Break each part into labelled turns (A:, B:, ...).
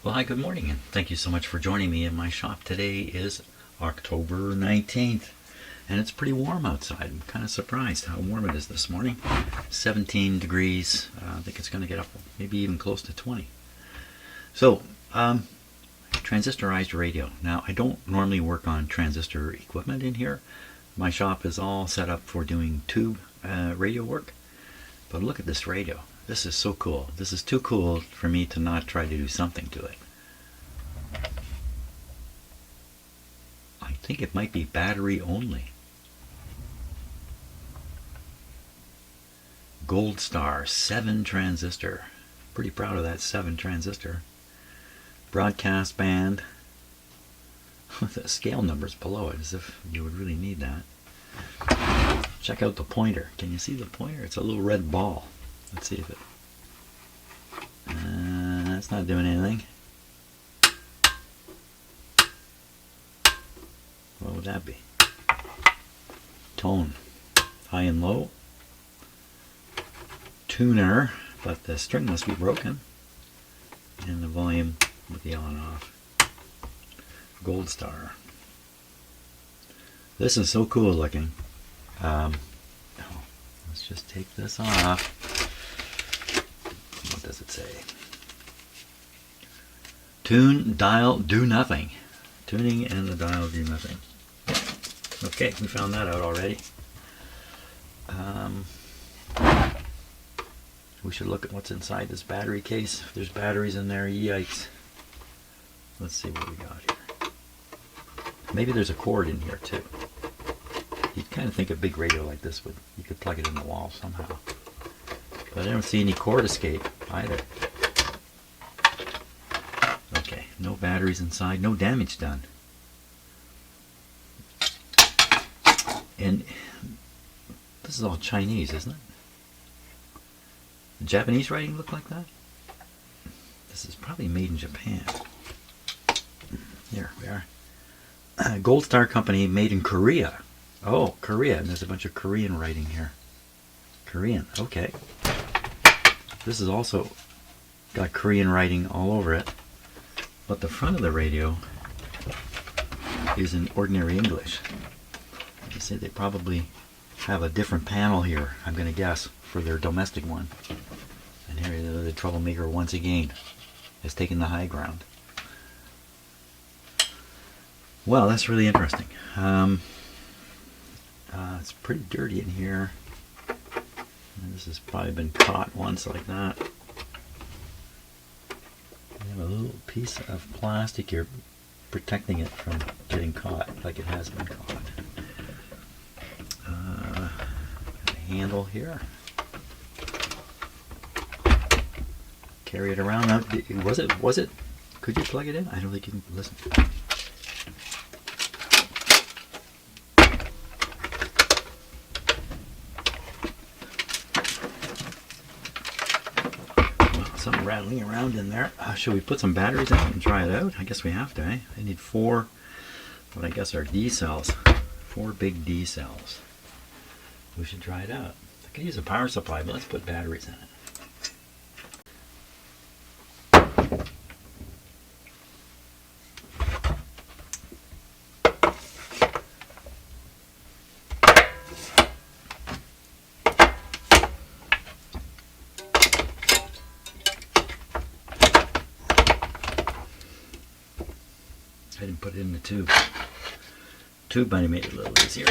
A: Well, hi, good morning, and thank you so much for joining me in my shop. Today is October 19th, and it's pretty warm outside. I'm kind of surprised how warm it is this morning. 17 degrees. I think it's going to get up maybe even close to 20. So, transistorized radio. Now, I don't normally work on transistor equipment in here. My shop is all set up for doing tube radio work. But look at this radio. This is so cool. This is too cool for me to not try to do something to it. I think it might be battery only. GoldStar 7 transistor. Pretty proud of that 7 transistor. Broadcast band. The scale numbers below it, as if you would really need that. Check out the pointer. Can you see the pointer? It's a little red ball. Let's see if it... that's not doing anything. What would that be? Tone. High and low. Tuner, but the string must be broken. And the volume with the on off. GoldStar. This is so cool looking. Let's just take this off. What does it say? Tune, dial, do nothing. Tuning and the dial do nothing. Okay, we found that out already. We should look at what's inside this battery case. If there's batteries in there, yikes. Let's see what we got here. Maybe there's a cord in here too. You'd kind of think a big radio like this would, you could plug it in the wall somehow. But I don't see any cord escape either. Okay, no batteries inside, no damage done. And this is all Chinese, isn't it? The Japanese writing look like that? This is probably made in Japan. Here we are. GoldStar company made in Korea. Oh, Korea, and there's a bunch of Korean writing here. Korean, okay. This is also got Korean writing all over it, but the front of the radio is in ordinary English. You see, they probably have a different panel here, I'm going to guess, for their domestic one. And here the troublemaker once again has taken the high ground. Well, that's really interesting. It's pretty dirty in here. And this has probably been caught once like that. We have a little piece of plastic here protecting it from getting caught, like it has been caught. A handle here. Carry it around. Now, was it? Could you plug it in? I don't think you can listen. Something rattling around in there. Should we put some batteries in it and try it out? I guess we have to, eh? I need 4, what I guess are D cells. 4 big D cells. We should try it out. I could use a power supply, but let's put batteries in it. I didn't put it in the tube. Tube might have made it a little easier.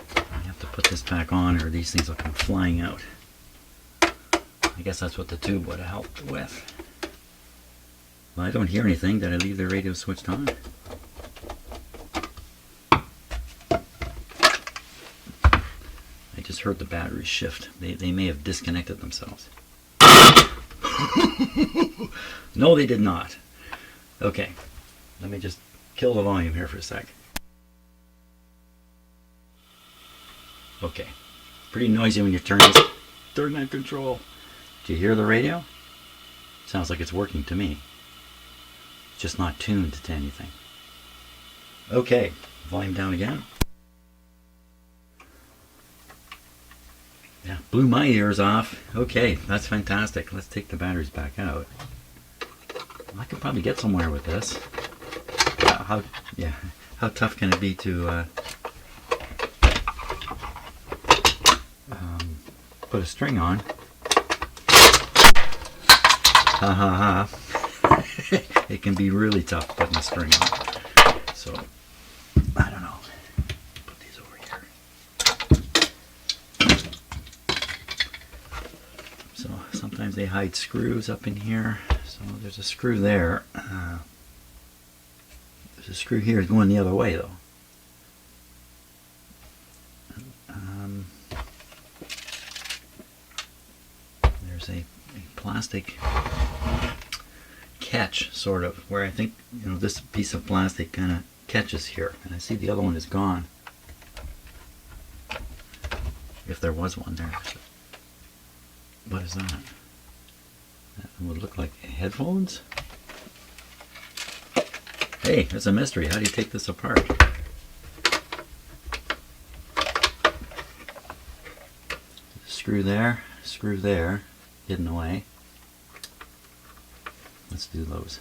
A: I have to put this back on or these things will come flying out. I guess that's what the tube would have helped with. Well, I don't hear anything. Did I leave the radio switched on? I just heard the batteries shift. They may have disconnected themselves. No, they did not. Okay, let me just kill the volume here for a sec. Okay, pretty noisy when you turn that control. Do you hear the radio? Sounds like it's working to me. It's just not tuned to anything. Okay, volume down again. Yeah, blew my ears off. Okay, that's fantastic. Let's take the batteries back out. I could probably get somewhere with this. How tough can it be to put a string on? Ha ha ha. It can be really tough putting a string on. So, I don't know. Put these over here. So, sometimes they hide screws up in here. So, there's a screw there. There's a screw here going the other way, though. There's a plastic catch, sort of, where I think, you know, this piece of plastic kind of catches here, and I see the other one is gone, if there was one there. What is that? That would look like headphones. Hey, it's a mystery. How do you take this apart? Screw there, hidden away. Let's do those.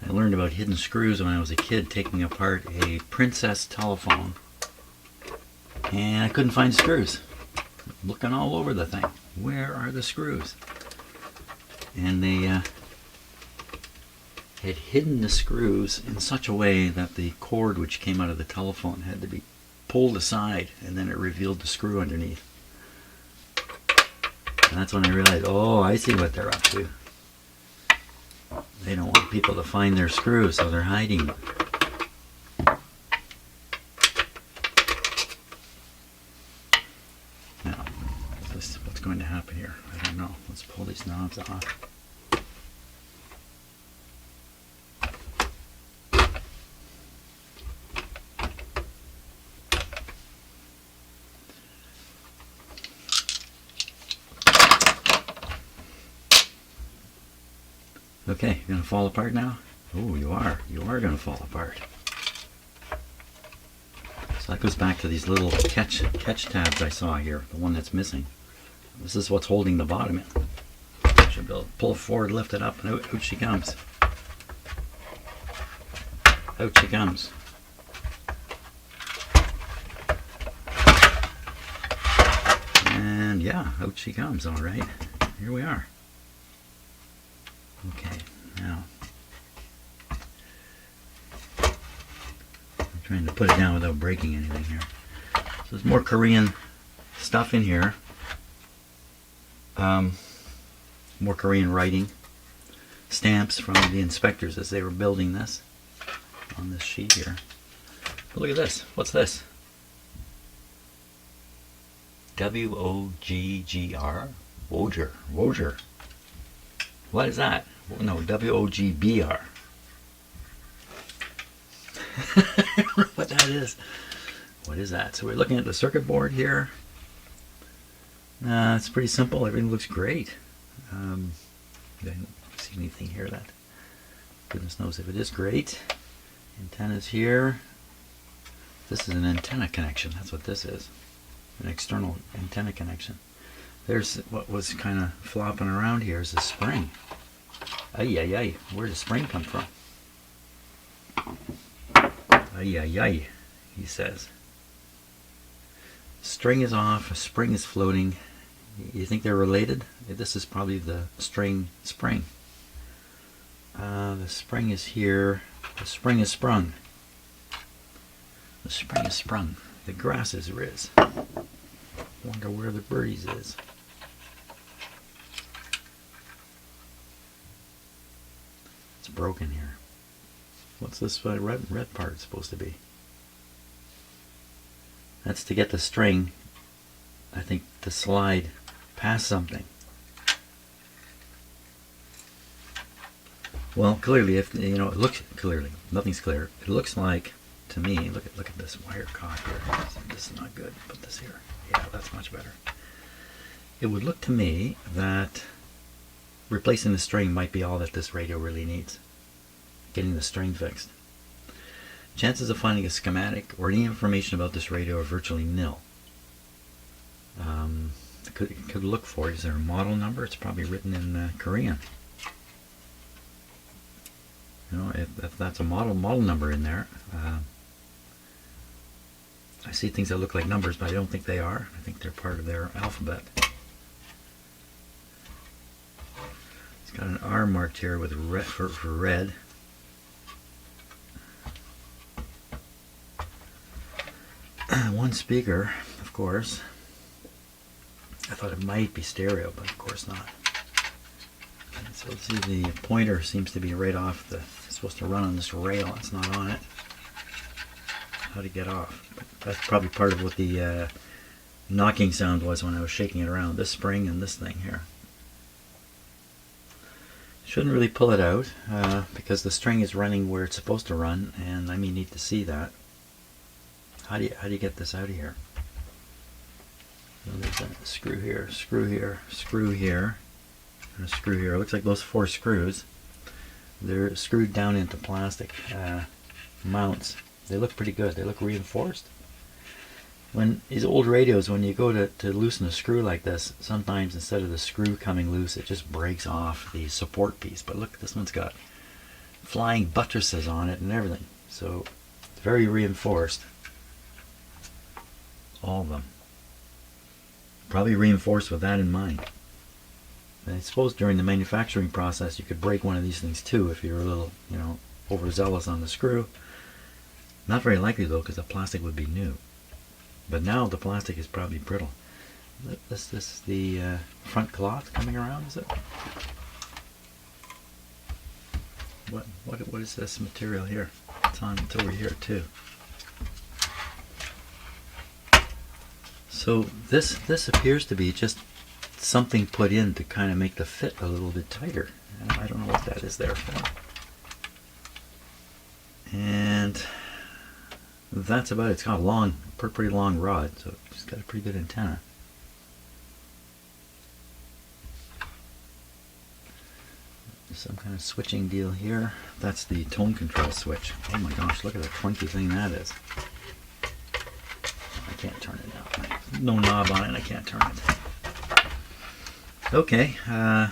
A: I learned about hidden screws when I was a kid taking apart a Princess telephone, and I couldn't find screws. Looking all over the thing. Where are the screws? And they had hidden the screws in such a way that the cord which came out of the telephone had to be pulled aside, and then it revealed the screw underneath. And that's when I realized, oh, I see what they're up to. They don't want people to find their screws, so they're hiding them. Now, what's going to happen here? I don't know. Let's pull these knobs off. Okay, you're going to fall apart now? Oh, you are. You are going to fall apart. So that goes back to these little catch tabs I saw here, the one that's missing. This is what's holding the bottom in. Should be able to pull it forward, lift it up, and out she comes. Out she comes. And yeah, out she comes, all right. Here we are. Okay, now I'm trying to put it down without breaking anything here. So there's more Korean stuff in here. More Korean writing. Stamps from the inspectors as they were building this on this sheet here. But look at this. What's this? W-O-G-G-R? Woger. Woger. What is that? No, W-O-G-B-R. I don't know what that is. What is that? So we're looking at the circuit board here. It's pretty simple. Everything looks great. I don't see anything here that goodness knows if it is great. Antennas here. This is an antenna connection. That's what this is. An external antenna connection. There's what was kind of flopping around here is a spring. Ay, ay, ay. Where did the spring come from? Ay, ay, ay, he says. String is off, a spring is floating. You think they're related? This is probably the spring. The spring is here. The spring is sprung. The spring is sprung. The grass is riz. Wonder where the birdies is. It's broken here. What's this red part supposed to be? That's to get the string, I think, to slide past something. Well, clearly, if you know, it looks clearly. Nothing's clear. It looks like, to me, look at this wire caught here. This is not good. Put this here. Yeah, that's much better. It would look to me that replacing the string might be all that this radio really needs. getting the string fixed. Chances of finding a schematic or any information about this radio are virtually nil. Could look for it. Is there a model number? It's probably written in Korean. You know, if that's a model number in there. I see things that look like numbers, but I don't think they are. I think they're part of their alphabet. It's got an R marked here with red for red. One speaker, of course. I thought it might be stereo, but of course not. So let's see, the pointer seems to be right off the, it's supposed to run on this rail, it's not on it. How to get off. But that's probably part of what the knocking sound was when I was shaking it around. This spring and this thing here. Shouldn't really pull it out because the string is running where it's supposed to run, and I may need to see that. How do you get this out of here? So there's a screw here, screw here, screw here, and a screw here. It looks like those 4 screws. They're screwed down into plastic mounts. They look pretty good. They look reinforced. When these old radios, when you go to loosen a screw like this, sometimes instead of the screw coming loose, it just breaks off the support piece. But look, this one's got flying buttresses on it and everything. So it's very reinforced. All of them. Probably reinforced with that in mind. And I suppose during the manufacturing process you could break one of these things too if you're a little, you know, overzealous on the screw. Not very likely though, because the plastic would be new. But now the plastic is probably brittle. This is the front cloth coming around, is it? What is this material here? It's over here too. So this appears to be just something put in to kind of make the fit a little bit tighter. I don't know what that is there for. And that's about it. It's got a pretty long rod, so it's got a pretty good antenna. There's some kind of switching deal here. That's the tone control switch. Oh my gosh, look at the clunky thing that is. I can't turn it now. No knob on it, I can't turn it. Okay, the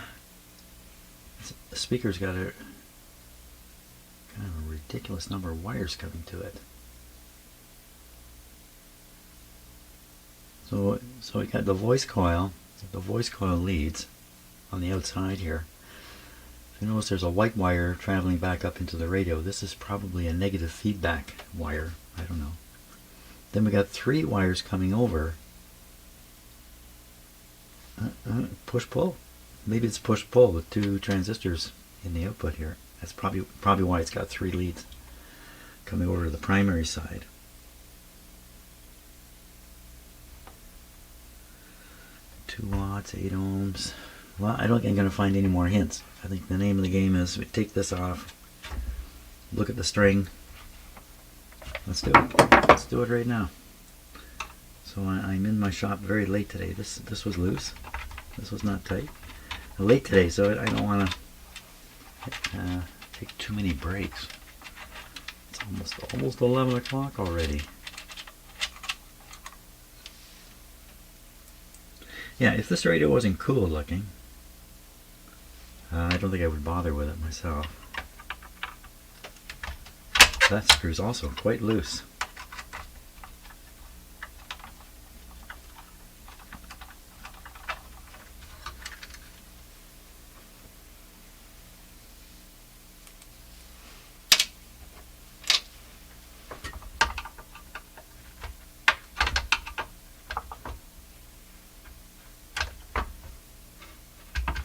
A: speaker's got a kind of a ridiculous number of wires coming to it. So we got the voice coil. The voice coil leads on the outside here. You notice there's a white wire traveling back up into the radio. This is probably a negative feedback wire. I don't know. Then we got 3 wires coming over. Push-pull. Maybe it's push-pull with 2 transistors in the output here. That's probably why it's got 3 leads coming over to the primary side. 2 watts, 8 ohms. Well, I don't think I'm going to find any more hints. I think the name of the game is we take this off, look at the string. Let's do it. Let's do it right now. So I'm in my shop very late today. This was loose. This was not tight. Late today, so I don't want to take too many breaks. It's almost 11 o'clock already. Yeah, if this radio wasn't cool looking, I don't think I would bother with it myself. That screw's also quite loose.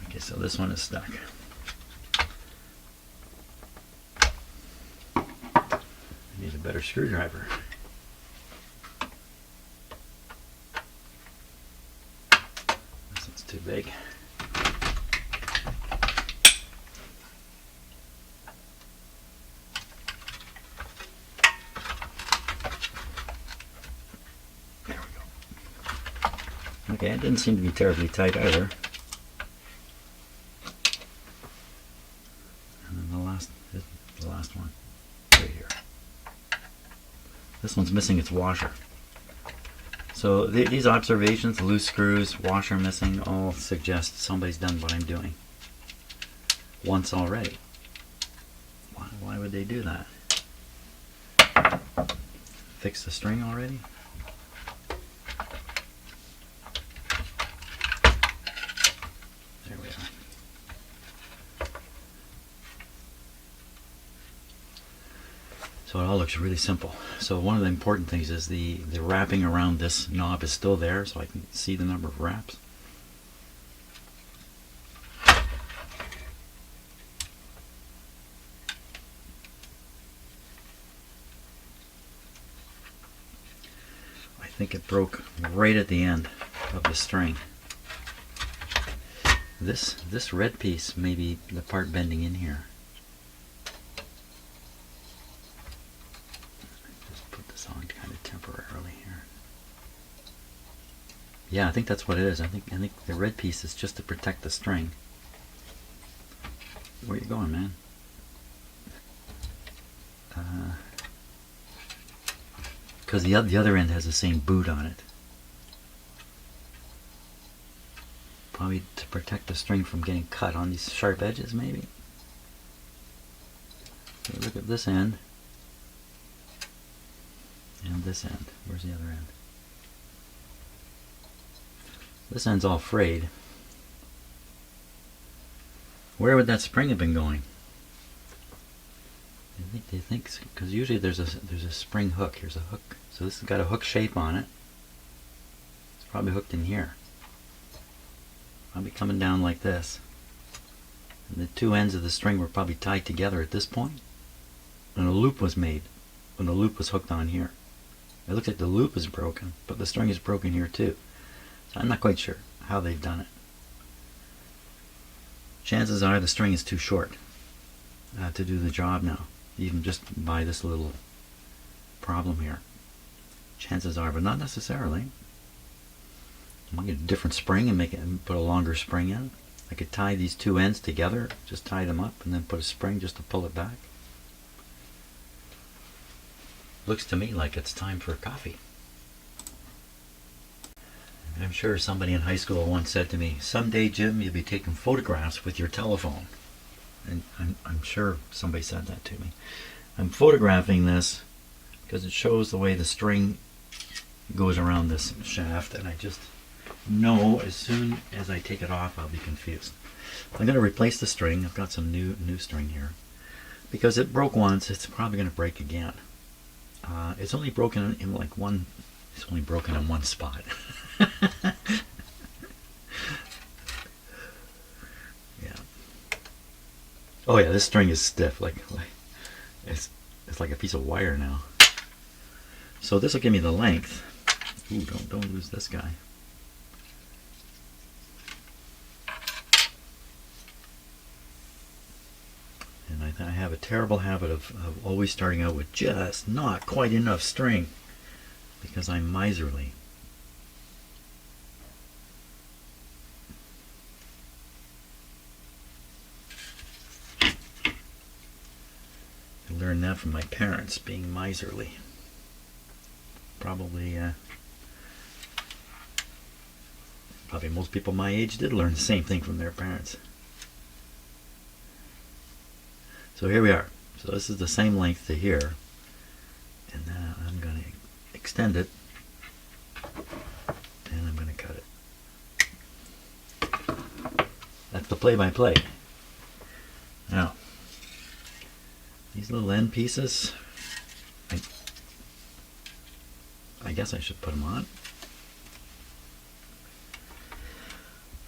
A: Okay, so this one is stuck. I need a better screwdriver. This one's too big. There we go. Okay, it didn't seem to be terribly tight either. the last one? Right here. This one's missing its washer. So these observations, loose screws, washer missing, all suggest somebody's done what I'm doing once already. Why would they do that? Fix the string already? There we are. So it all looks really simple. So one of the important things is the wrapping around this knob is still there, so I can see the number of wraps. I think it broke right at the end of the string. This red piece may be the part bending in here. Just put this on kind of temporarily here. Yeah, I think that's what it is. I think the red piece is just to protect the string. Where you going, man? Because the other end has the same boot on it. Probably to protect the string from getting cut on these sharp edges, maybe. So look at this end. And this end. Where's the other end? This end's all frayed. Where would that spring have been going? They think, because usually there's a spring hook. Here's a hook. So this has got a hook shape on it. It's probably hooked in here. Probably coming down like this. And the two ends of the string were probably tied together at this point. And a loop was made when the loop was hooked on here. It looks like the loop is broken, but the string is broken here too. So I'm not quite sure how they've done it. Chances are the string is too short to do the job now, even just by this little problem here. Chances are, but not necessarily. I might get a different spring and make it and put a longer spring in. I could tie these two ends together, just tie them up, and then put a spring just to pull it back. Looks to me like it's time for coffee. I'm sure somebody in high school once said to me, "Someday, Jim, you'll be taking photographs with your telephone." And I'm sure somebody said that to me. I'm photographing this because it shows the way the string goes around this shaft, and I just know as soon as I take it off I'll be confused. I'm going to replace the string. I've got some new string here. Because it broke once, it's probably going to break again. It's only broken in like one, it's only broken in one spot. Yeah. Oh yeah, this string is stiff, like it's like a piece of wire now. So this will give me the length. Ooh, don't lose this guy. And I have a terrible habit of always starting out with just not quite enough string because I'm miserly. I learned that from my parents, being miserly. Probably most people my age did learn the same thing from their parents. So here we are. So this is the same length to here. And now I'm going to extend it. And I'm going to cut it. That's the play-by-play. Now, these little end pieces, I guess I should put them on.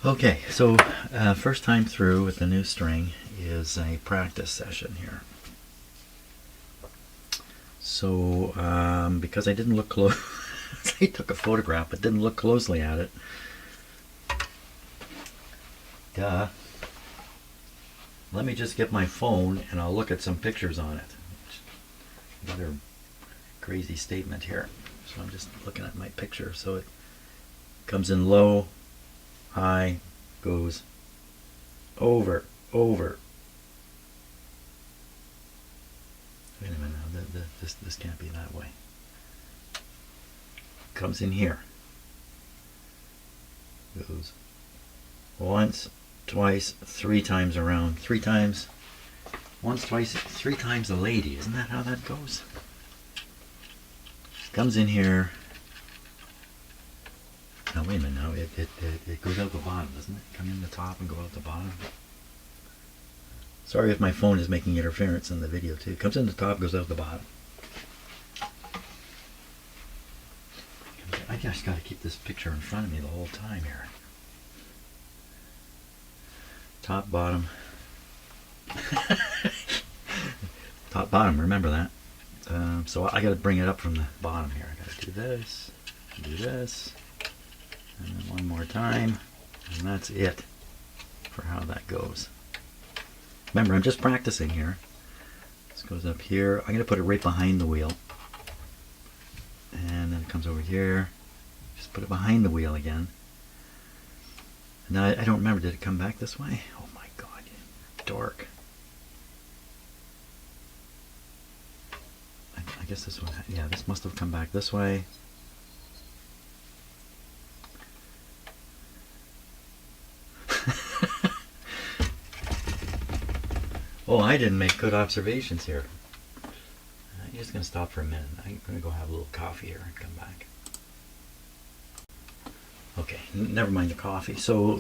A: Okay, so first time through with the new string is a practice session here. So because I didn't look close, I took a photograph but didn't look closely at it. Duh. Let me just get my phone and I'll look at some pictures on it. Another crazy statement here. So I'm just looking at my picture. So it comes in low, high, goes over, over, This can't be that way. Comes in here. Goes once, twice, 3 times around. 3 times. Once, twice, 3 times a lady. Isn't that how that goes? Comes in here. No, wait a minute. No, it goes out the bottom, doesn't it? Come in the top and go out the bottom. Sorry if my phone is making interference in the video too. Comes in the top, goes out the bottom. I just got to keep this picture in front of me the whole time here. Top, bottom. Top, bottom, remember that. So I got to bring it up from the bottom here. I got to do this, and then one more time, and that's it for how that goes. Remember, I'm just practicing here. This goes up here. I'm going to put it right behind the wheel. And then it comes over here. Just put it behind the wheel again. And now I don't remember, did it come back this way? Oh my god, dork. I guess this one, yeah, this must have come back this way. Oh, I didn't make good observations here. I'm just going to stop for a minute. I'm going to go have a little coffee here and come back. Okay, never mind the coffee. So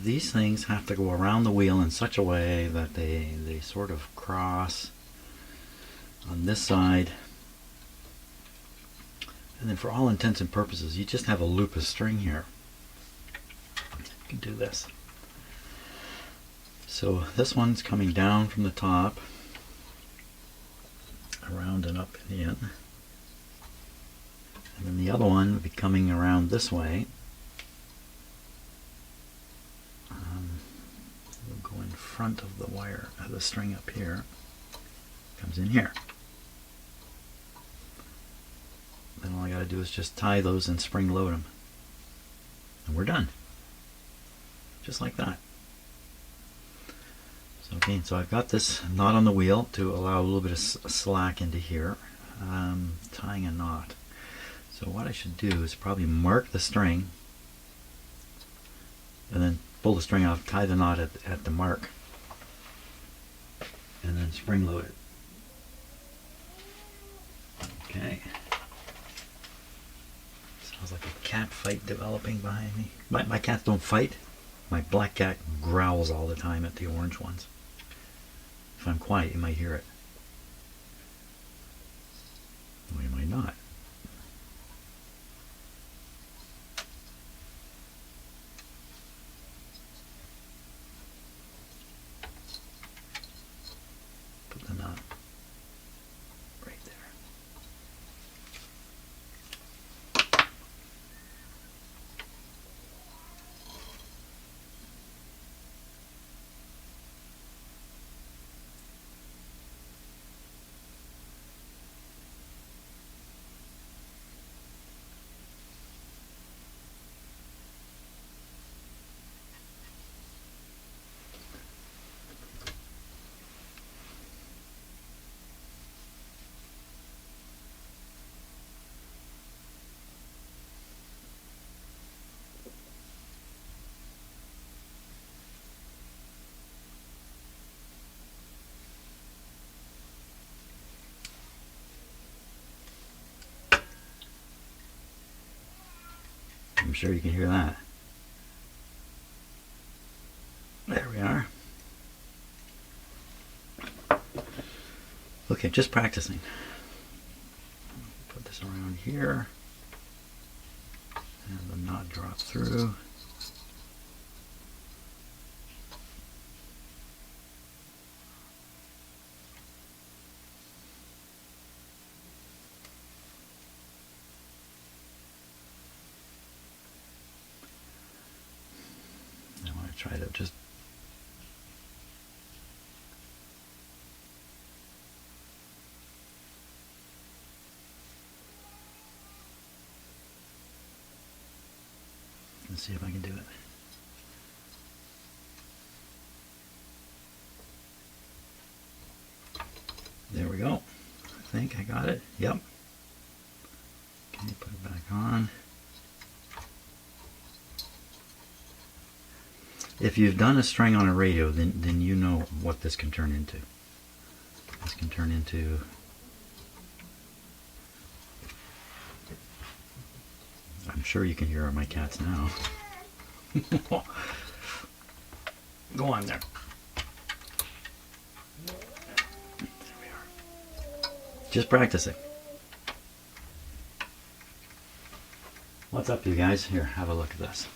A: these things have to go around the wheel in such a way that they sort of cross on this side. And then for all intents and purposes, you just have a loop of string here. You can do this. So this one's coming down from the top, around and up and in. And then the other one would be coming around this way. We'll go in front of the wire, the string up here. Comes in here. Then all I got to do is just tie those and spring load them. And we're done. Just like that. So again, so I've got this knot on the wheel to allow a little bit of slack into here. Tying a knot. So what I should do is probably mark the string and then pull the string off, tie the knot at the mark, and then spring load it. Okay. Sounds like a cat fight developing behind me. My cats don't fight. My black cat growls all the time at the orange ones. If I'm quiet, you might hear it. Or you might not. Put the knot right there. I'm sure you can hear that. There we are. Okay, just practicing. Put this around here. And the knot drops through. Try to just let's see if I can do it. There we go. think I got it. Yep. Okay, put it back on. If you've done a string on a radio, then you know what this can turn into. This can turn into... I'm sure you can hear my cats now. Go on there. There we are. Just practicing. What's up, you guys? Here, have a look at this.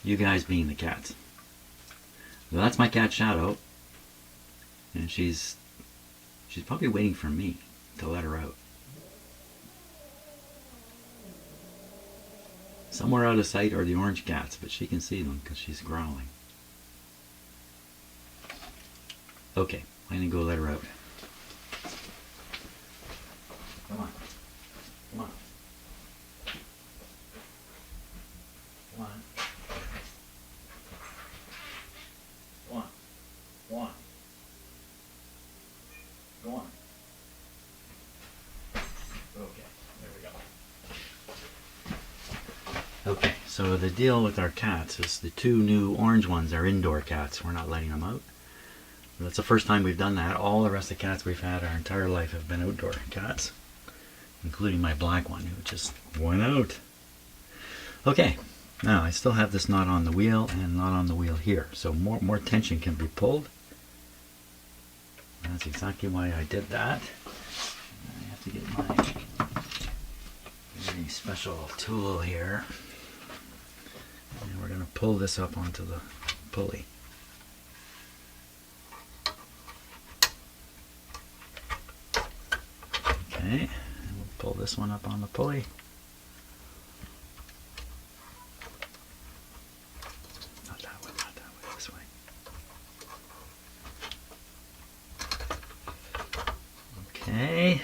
A: You guys being the cats. So that's my cat Shadow, and she's probably waiting for me to let her out. Somewhere out of sight are the orange cats, but she can see them because she's growling. Okay, I'm gonna go let her out. Come on. Come on. Come on. Go on. Go on. Go on. Okay, there we go. Okay, so the deal with our cats is the two new orange ones are indoor cats. We're not letting them out. That's the first time we've done that. All the rest of the cats we've had our entire life have been outdoor cats, including my black one who just went out. Okay, now I still have this knot on the wheel and not on the wheel here, so more tension can be pulled. That's exactly why I did that. I have to get my very special tool here, and we're going to pull this up onto the pulley. Okay, and we'll pull this one up on the pulley. Not that way, this way. Okay.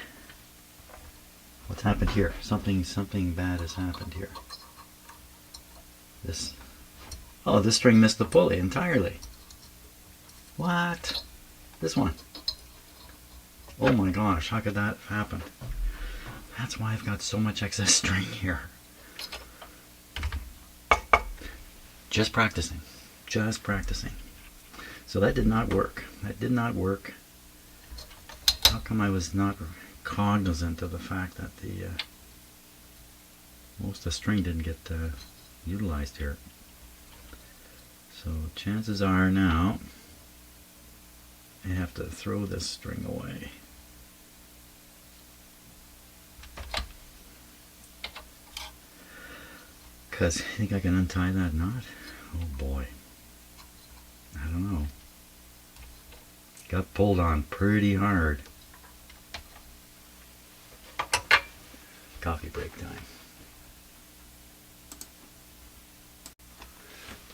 A: What's happened here? Something bad has happened here. This string missed the pulley entirely. What? This one. Oh my gosh, how could that happen? That's why I've got so much excess string here. Just practicing. Just practicing. So that did not work. That did not work. How come I was not cognizant of the fact that the most of the string didn't get utilized here? So chances are now I have to throw this string away. Because I think I can untie that knot. Oh boy. I don't know. Got pulled on pretty hard. Coffee break time.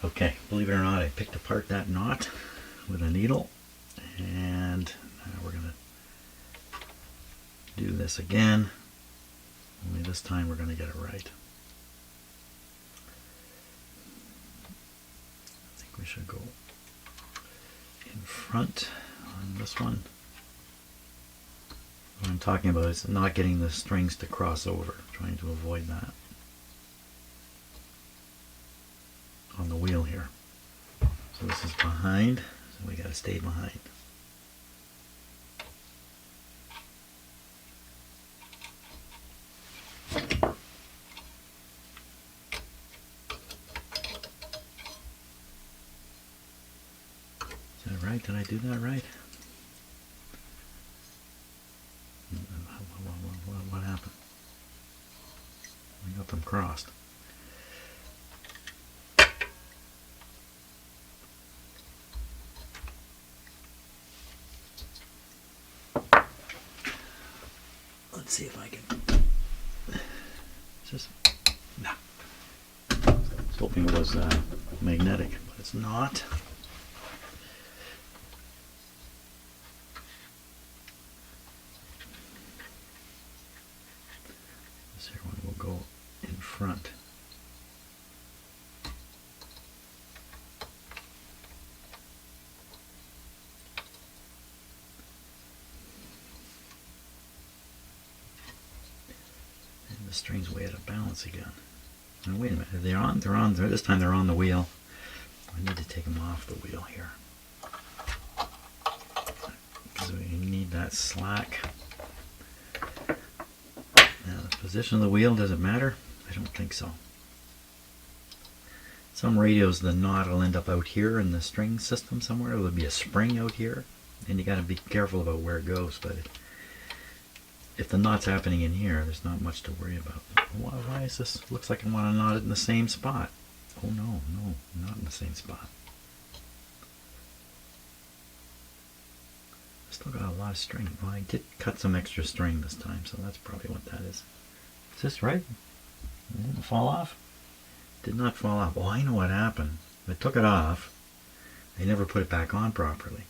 A: Okay, believe it or not, I picked apart that knot with a needle, and now we're going to do this again, only this time we're going to get it right. I think we should go in front on this one. What I'm talking about is not getting the strings to cross over, trying to avoid that on the wheel here. So this is behind, so we got to stay behind. Is that right? Did I do that right? What happened? We got them crossed. Let's see if I can just, no. I was hoping it was magnetic, but it's not. This here one will go in front. string's way out of balance again. Now wait a minute, they're on, this time they're on the wheel. I need to take them off the wheel here. Because we need that slack. Now the position of the wheel, does it matter? I don't think so. Some radios, the knot will end up out here in the string system somewhere. There'll be a spring out here, and you got to be careful about where it goes. But if the knot's happening in here, there's not much to worry about. Why is this? Looks like I want to knot it in the same spot. Oh no, not in the same spot. I still got a lot of string. Well, I did cut some extra string this time, so that's probably what that is. Is this right? It didn't fall off? Did not fall off. Oh, I know what happened. I took it off. I never put it back on properly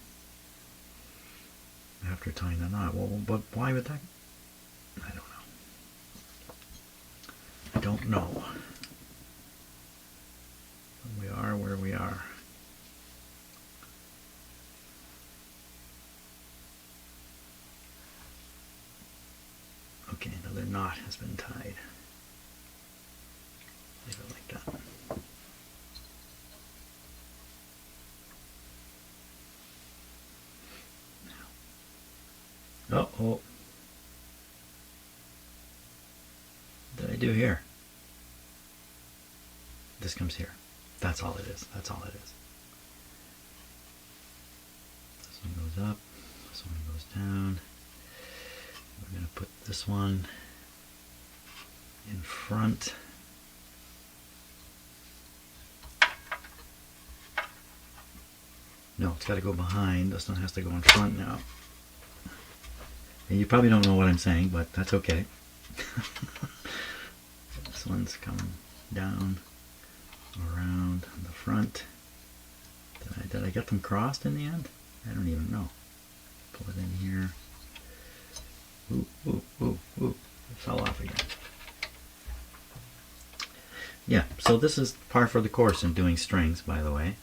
A: after tying the knot. Well, but why would that? I don't know. I don't know. We are where we are. Okay, another knot has been tied. Leave it like that. Now. Oh. What did I do here? This comes here. That's all it is. That's all it is. This one goes up. This one goes down. We're going to put this one in front. No, it's got to go behind. This one has to go in front now. And you probably don't know what I'm saying, but that's okay. This one's coming down, around the front. Did I get them crossed in the end? I don't even know. Pull it in here. Ooh, ooh, ooh, ooh. It fell off again. Yeah, so this is par for the course in doing strings, by the way.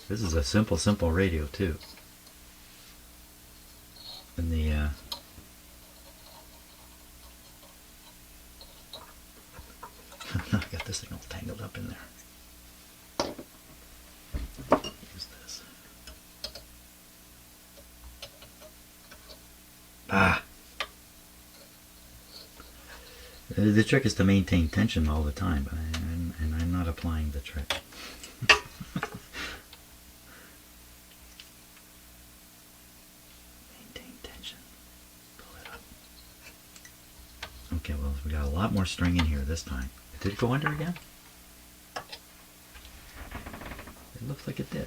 A: This is a simple radio too. And the I got this thing all tangled up in there. Use this. Ah! The trick is to maintain tension all the time, and I'm not applying the trick. Maintain tension. Pull it up. Okay, well, we got a lot more string in here this time. Did it go under again? It looks like it did.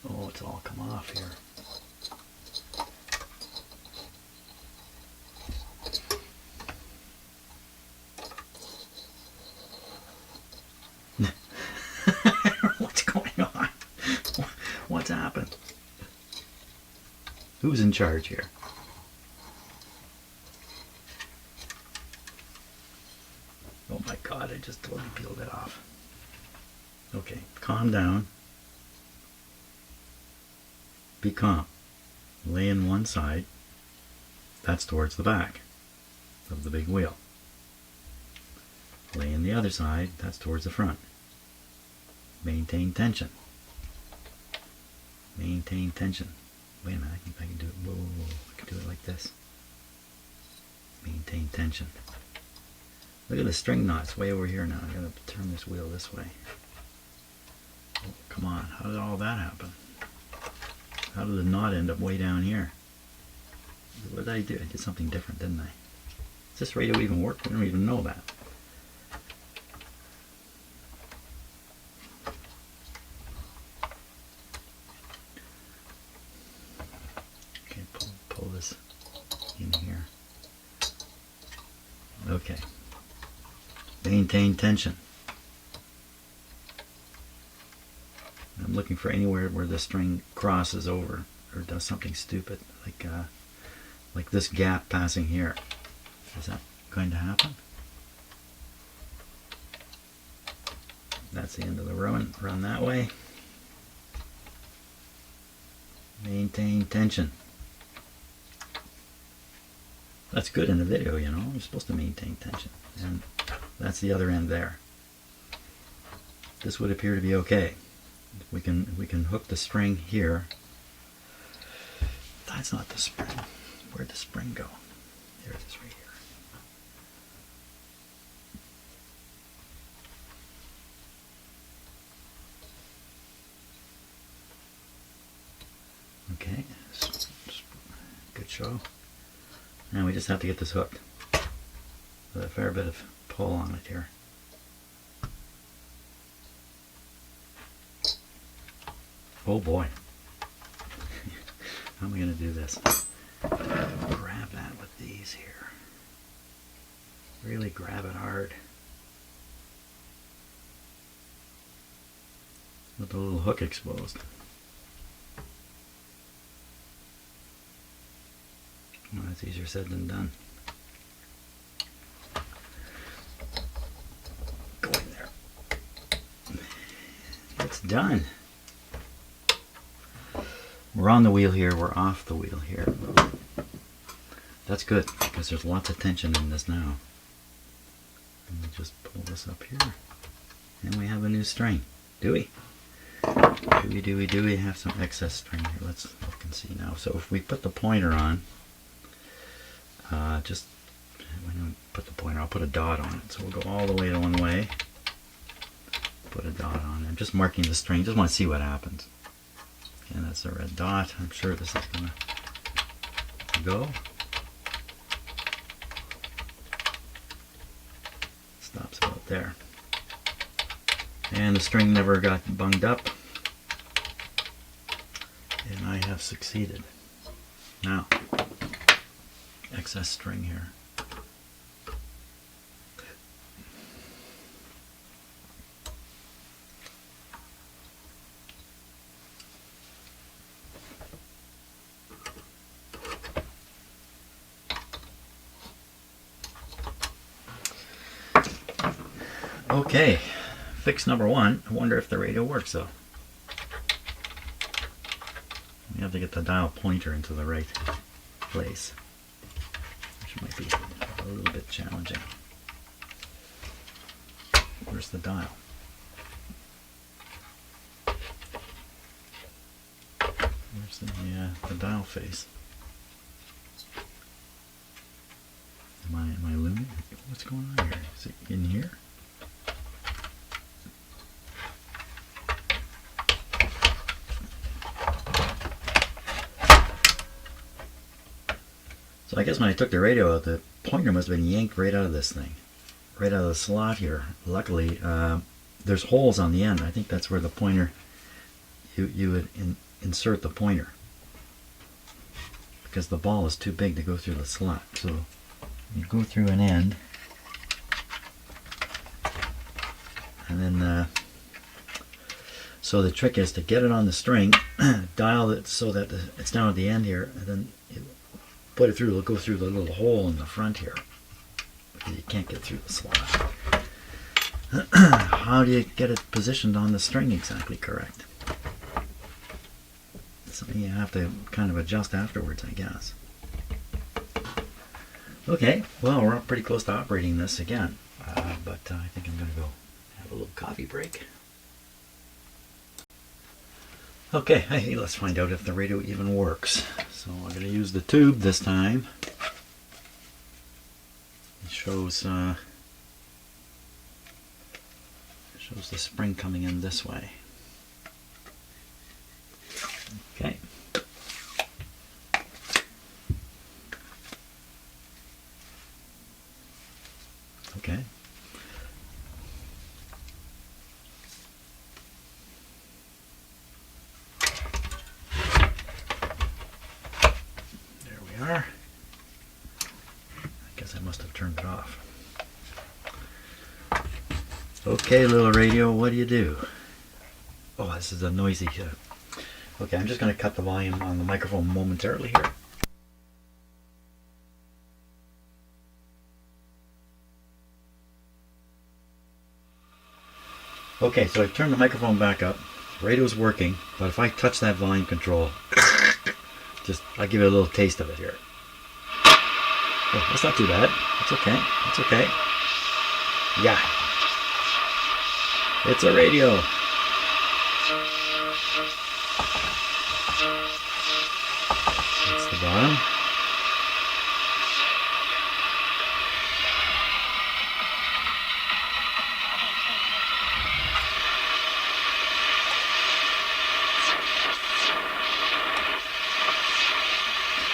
A: Oh, it's all come off here. What's going on? What's happened? Who's in charge here? Oh my God, I just totally peeled it off. Okay, calm down. Be calm. Lay in one side. That's towards the back of the big wheel. Lay in the other side. That's towards the front. Maintain tension. Maintain tension. Wait a minute, I can do it. Whoa, I can do it like this. Maintain tension. Look at the string knot. It's way over here now. I gotta turn this wheel this way. Oh, come on. How did all that happen? How did the knot end up way down here? What did I do? I did something different, didn't I? Does this radio even work? We don't even know that. Okay, pull this in here. Okay. Maintain tension. I'm looking for anywhere where the string crosses over or does something stupid, like this gap passing here. Is that going to happen? That's the end of the run. Run that way. Maintain tension. That's good in the video, you know. You're supposed to maintain tension. And that's the other end there. This would appear to be okay. We can hook the string here. That's not the spring. Where'd the spring go? There it is right here. Okay, good show. Now we just have to get this hooked. With a fair bit of pull on it here. Oh boy. How am I going to do this? Grab that with these here. Really grab it hard. With the little hook exposed. Well, that's easier said than done. Go in there. It's done. We're on the wheel here, we're off the wheel here. That's good, because there's lots of tension in this now. And we just pull this up here, and we have a new string. Do we? Do we have some excess string here? Let's look and see now. So if we put the pointer on, just when I put the pointer, I'll put a dot on it. So we'll go all the way to one way. Put a dot on it. I'm just marking the string. Just want to see what happens. And that's a red dot. I'm sure this is going to go. Stops about there. And the string never got bunged up. And I have succeeded. Now, excess string here. Okay, fix number one. I wonder if the radio works though. We have to get the dial pointer into the right place, which might be a little bit challenging. Where's the dial? Where's the dial face? Am I looming? What's going on here? Is it in here? So I guess when I took the radio out, the pointer must have been yanked right out of this thing, right out of the slot here. Luckily, there's holes on the end. I think that's where the pointer, you would insert the pointer, because the ball is too big to go through the slot. So you go through an end, and then so the trick is to get it on the string, dial it so that it's down at the end here, and then put it through. It'll go through the little hole in the front here, because you can't get through the slot. How do you get it positioned on the string exactly correct? Something you have to kind of adjust afterwards, I guess. Okay, well, we're pretty close to operating this again, but I think I'm going to go have a little coffee break. Okay, hey, let's find out if the radio even works. So I'm going to use the tube this time. It shows the spring coming in this way. Okay. Okay. There we are. I guess I must have turned it off. Okay, little radio, what do you do? Oh, this is a noisy. Okay, I'm just going to cut the volume on the microphone momentarily here. Okay, so I've turned the microphone back up. Radio's working, but if I touch that volume control, Just, I'll give you a little taste of it here. Oh, that's not too bad. It's okay. It's okay. Yeah. It's a radio. That's the bottom.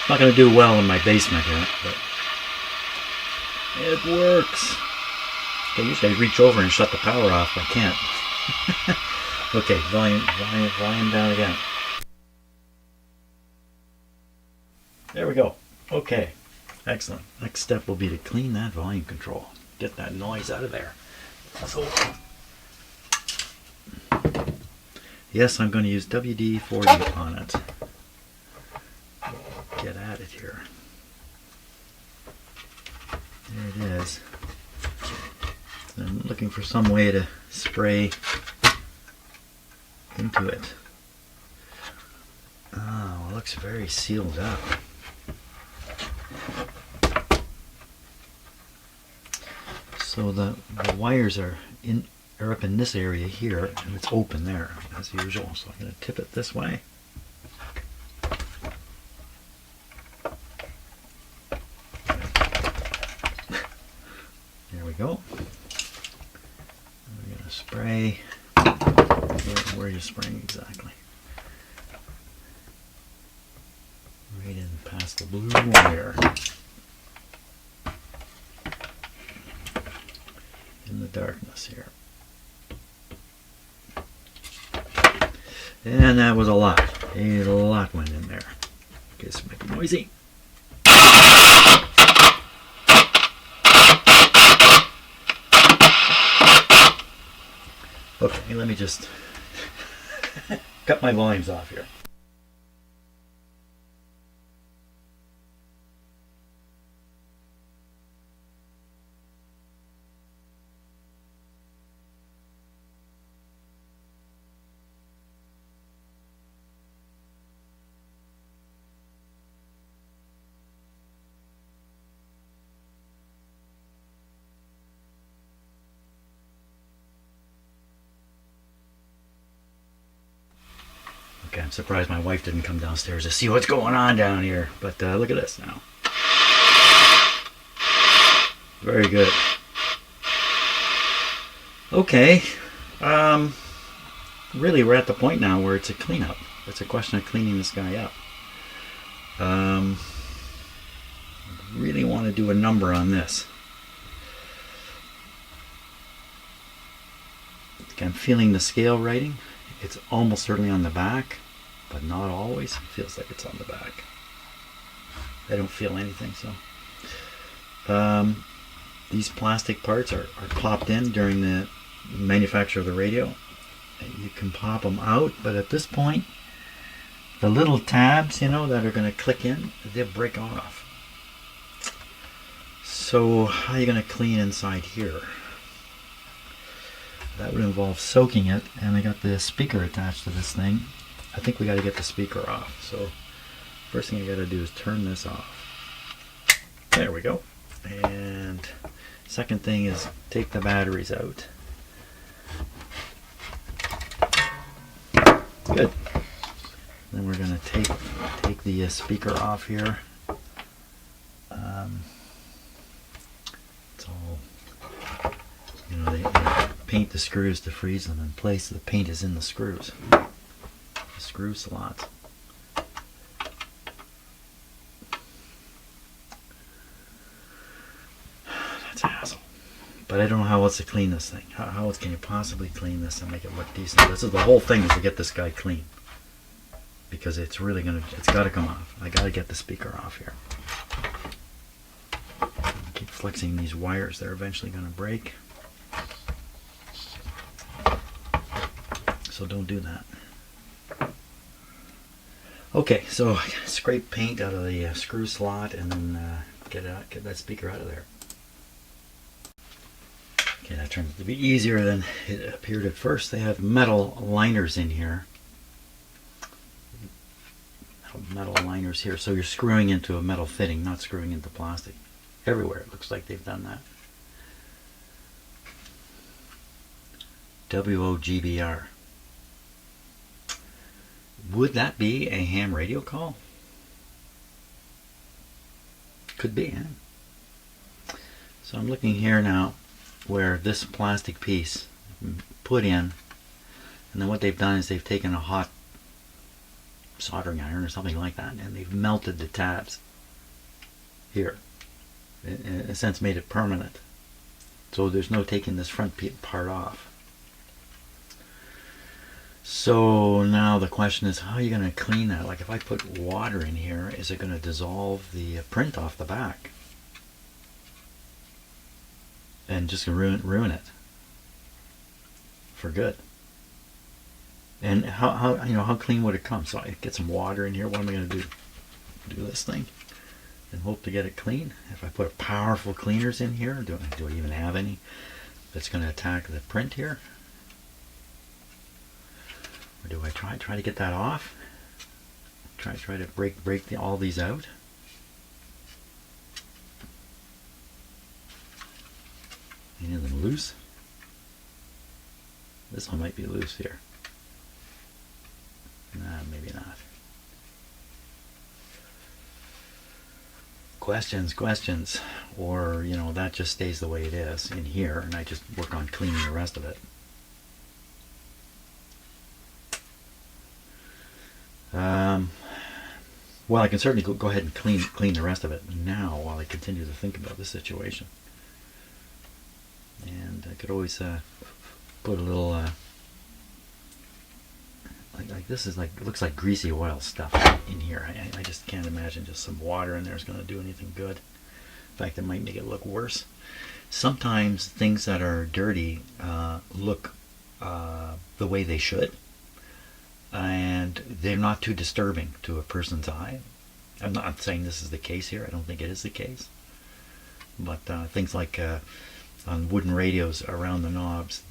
A: Not going to do well in my basement here, but it works. Okay, usually I reach over and shut the power off, but I can't. Okay, volume down again. There we go. Okay, excellent. Next step will be to clean that volume control. Get that noise out of there. So, yes, I'm going to use WD-40 on it. Get at it here. There it is. I'm looking for some way to spray into it. Oh, it looks very sealed up. So the wires are up in this area here, and it's open there as usual. So I'm going to tip it this way. There we go. We're going to spray. Where are you spraying exactly? Right in past the blue wire. In the darkness here. And that was a lot. A lot went in there. Okay, this might be noisy. Okay, let me just cut my volumes off here. Okay, I'm surprised my wife didn't come downstairs to see what's going on down here. But look at this now. Very good. Okay. Really, we're at the point now where it's a cleanup. It's a question of cleaning this guy up. Really want to do a number on this. I'm feeling the scale writing. It's almost certainly on the back, but not always. It feels like it's on the back. I don't feel anything, so. These plastic parts are popped in during the manufacture of the radio. You can pop them out, but at this point, the little tabs, that are going to click in, they'll break off. So how are you going to clean inside here? That would involve soaking it, and I got the speaker attached to this thing. I think we got to get the speaker off. So first thing I got to do is turn this off. There we go. And second thing is take the batteries out. Good. Then we're going to take the speaker off here. It's all, they paint the screws to freeze them in place. The paint is in the screws. The screw slots. That's a hassle. But I don't know how else to clean this thing. How else can you possibly clean this and make it look decent? This is the whole thing, is to get this guy clean. Because it's really it's got to come off. I got to get the speaker off here. Keep flexing these wires. They're eventually going to break. So don't do that. Okay, so scrape paint out of the screw slot and then get that speaker out of there. Okay, that turns out to be easier than it appeared at first. They have metal liners in here. That'll metal aligners here. So you're screwing into a metal fitting, not screwing into plastic. Everywhere it looks like they've done that. WOGBR. Would that be a ham radio call? Could be, huh? So I'm looking here now where this plastic piece put in, and then what they've done is they've taken a hot soldering iron or something like that, and they've melted the tabs here. In a sense, made it permanent. So there's no taking this front part off. So now the question is, how are you going to clean that? Like if I put water in here, is it going to dissolve the print off the back and just ruin it for good? And how clean would it come? So I get some water in here. What am I going to do? Do this thing and hope to get it clean? If I put powerful cleaners in here, do I even have any that's going to attack the print here? Or do I try to get that off? Try to break all these out. Any of them loose? This one might be loose here. Nah, maybe not. Questions. Or, that just stays the way it is in here, and I just work on cleaning the rest of it. Well, I can certainly go ahead and clean the rest of it now while I continue to think about the situation. And I could always put a little like this is looks like greasy oil stuff in here. I just can't imagine just some water in there is going to do anything good. In fact, it might make it look worse. Sometimes things that are dirty look the way they should, and they're not too disturbing to a person's eye. I'm not saying this is the case here. I don't think it is the case. But things like on wooden radios around the knobs,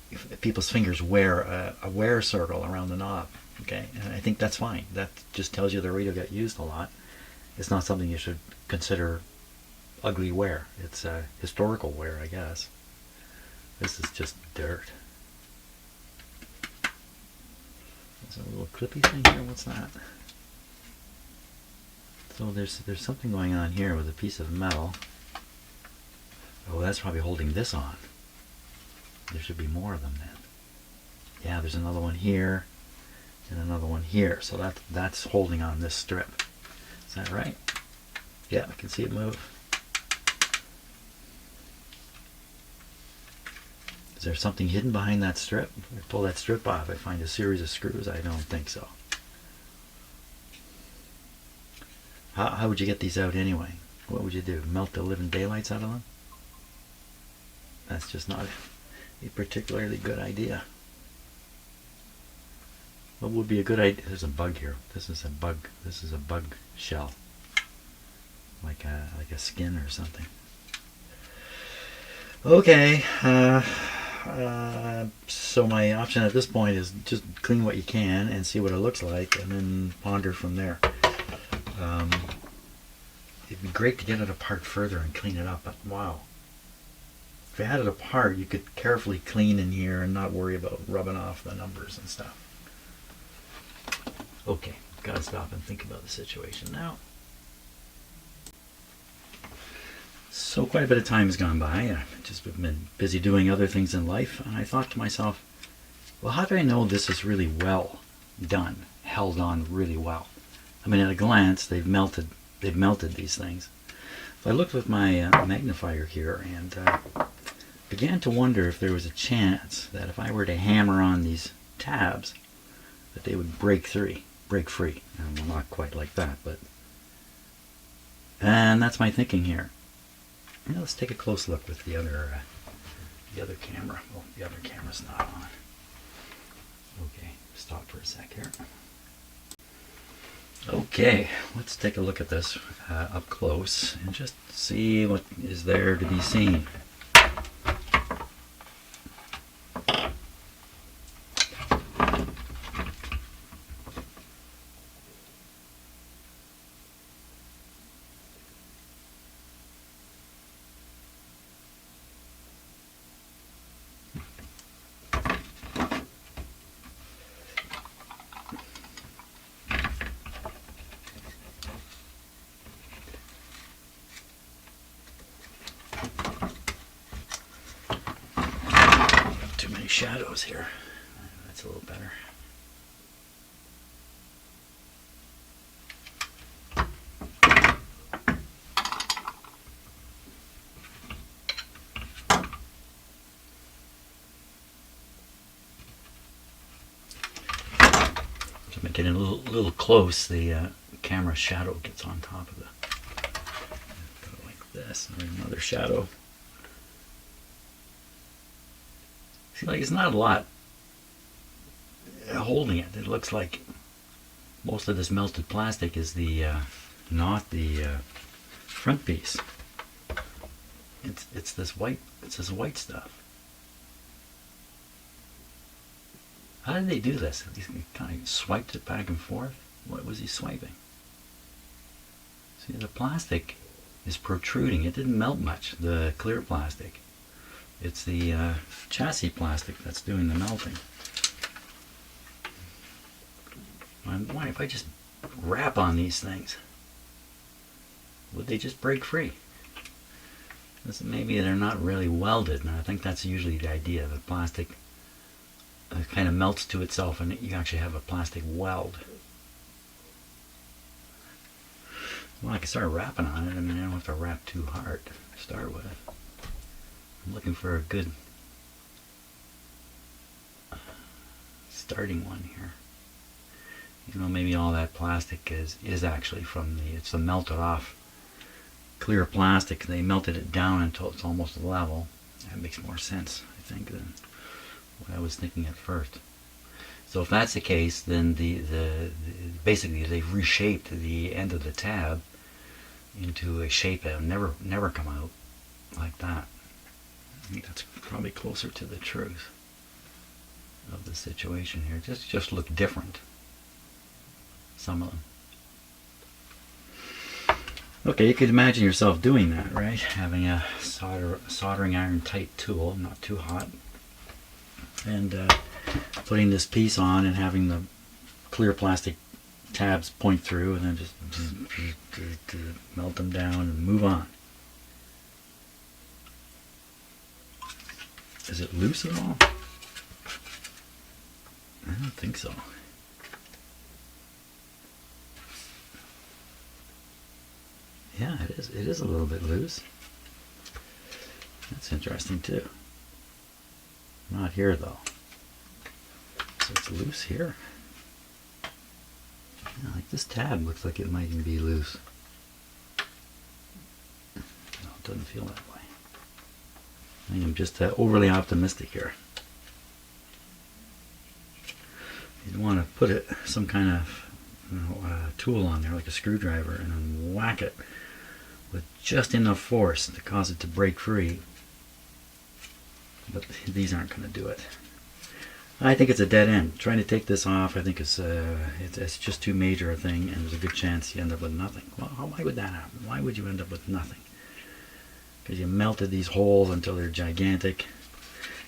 A: if people's fingers wear a wear circle around the knob. Okay, and I think that's fine. That just tells you the radio got used a lot. It's not something you should consider ugly wear. It's historical wear, I guess. This is just dirt. There's a little clippy thing here. What's that? So there's something going on here with a piece of metal. Oh, that's probably holding this on. There should be more of them then. Yeah, there's another one here and another one here. So that's holding on this strip. Is that right? Yeah, I can see it move. Is there something hidden behind that strip? If I pull that strip off, I find a series of screws. I don't think so. How would you get these out anyway? What would you do? Melt the living daylights out of them? That's just not a particularly good idea. What would be a good idea? There's a bug here. This is a bug. This is a bug shell, like a skin or something. Okay. So my option at this point is just clean what you can and see what it looks like, and then ponder from there. It'd be great to get it apart further and clean it up, but wow. If you had it apart, you could carefully clean in here and not worry about rubbing off the numbers and stuff. Okay, gotta stop and think about the situation now. So quite a bit of time has gone by. I've just been busy doing other things in life, and I thought to myself, well, how do I know this is really well done, held on really well? I mean, at a glance, they've melted these things. So I looked with my magnifier here and began to wonder if there was a chance that if I were to hammer on these tabs, that they would break free. Well, not quite like that, but... And that's my thinking here. Now let's take a close look with the other camera. Oh, the other camera's not on. Okay, stop for a sec here. Okay, let's take a look at this up close and just see what is there to be seen. my shadows here. That's a little better. To make it a little close, the camera shadow gets on top of the. Go like this, and another shadow. See, like it's not a lot holding it. It looks like most of this melted plastic is the not the front piece. It's this white stuff. How did they do this? He kind of swiped it back and forth. What was he swiping? See, the plastic is protruding. It didn't melt much, the clear plastic. It's the chassis plastic that's doing the melting. I'm wondering if I just wrap on these things, would they just break free? Maybe they're not really welded, and I think that's usually the idea. The plastic kind of melts to itself, and you actually have a plastic weld. Well, I can start wrapping on it. I mean, I don't have to wrap too hard to start with. I'm looking for a good starting one here. You know, maybe all that plastic is actually from it's the melted off clear plastic. They melted it down until it's almost level. That makes more sense, I think, than what I was thinking at first. So if that's the case, then basically they've reshaped the end of the tab into a shape that will never come out like that. I think that's probably closer to the truth of the situation here. Just look different, some of them. Okay, you could imagine yourself doing that, right? Having a soldering iron tight tool, not too hot, and putting this piece on and having the clear plastic tabs point through, and then just melt them down and move on. Is it loose at all? I don't think so. Yeah, it is. It is a little bit loose. That's interesting too. Not here though. So it's loose here. Yeah, like this tab looks like it might even be loose. No, it doesn't feel that way. I think I'm just overly optimistic here. You'd want to put some kind of tool on there, like a screwdriver, and then whack it with just enough force to cause it to break free. But these aren't going to do it. I think it's a dead end. Trying to take this off, I think it's just too major a thing, and there's a good chance you end up with nothing. Well, why would that happen? Why would you end up with nothing? Because you melted these holes until they're gigantic.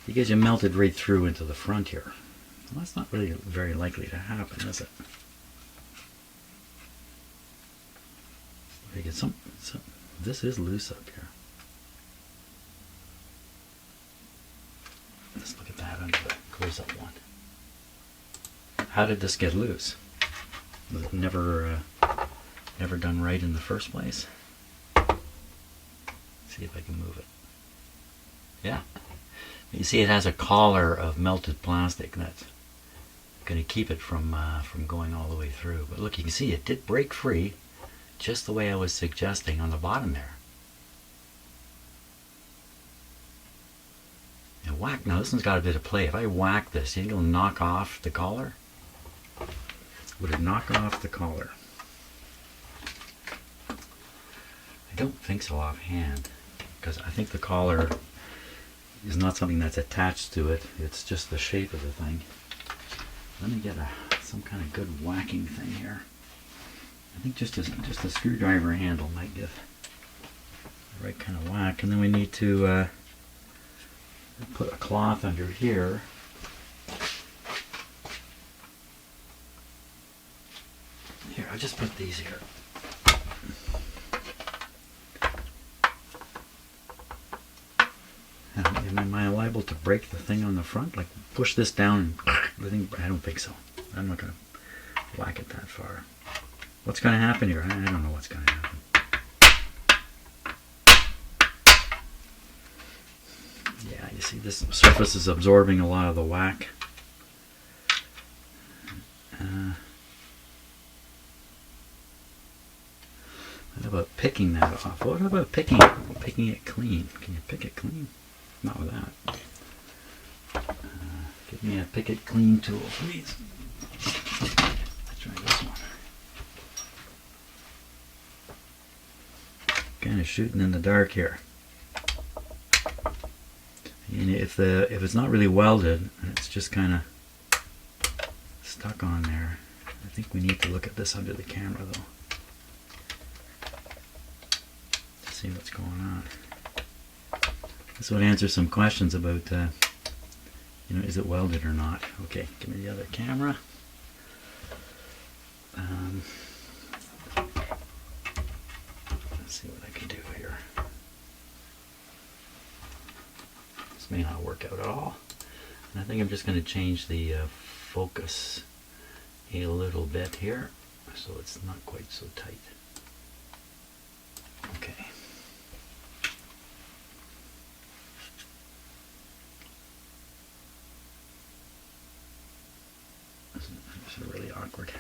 A: Because you melted right through into the front here. Well, that's not really very likely to happen, is it? You get this is loose up here. Let's look at that under the close-up one. How did this get loose? Was it never done right in the first place? See if I can move it. Yeah. You see it has a collar of melted plastic that's going to keep it from going all the way through. But look, you can see it did break free just the way I was suggesting on the bottom there. And whack, now this one's got a bit of play. If I whack this, you think it'll knock off the collar? Would it knock off the collar? I don't think so offhand, because I think the collar is not something that's attached to it. It's just the shape of the thing. Let me get some kind of good whacking thing here. I think just a screwdriver handle might give the right kind of whack, and then we need to put a cloth under here. Here, I'll just put these here. Am I liable to break the thing on the front? Like push this down and the thing? I don't think so. I'm not going to whack it that far. What's going to happen here? I don't know what's going to happen. Yeah, you see this surface is absorbing a lot of the whack. What about picking that off? What about picking it clean? Can you pick it clean? Not with that. Give me a pick it clean tool, please. Let's try this one. Kind of shooting in the dark here. And if it's not really welded, it's just kind of stuck on there. I think we need to look at this under the camera though. See what's going on. This would answer some questions about, is it welded or not? Okay, give me the other camera. Let's see what I can do here. This may not work out at all. And I think I'm just going to change the focus a little bit here, so it's not quite so tight. Okay. This is really awkward.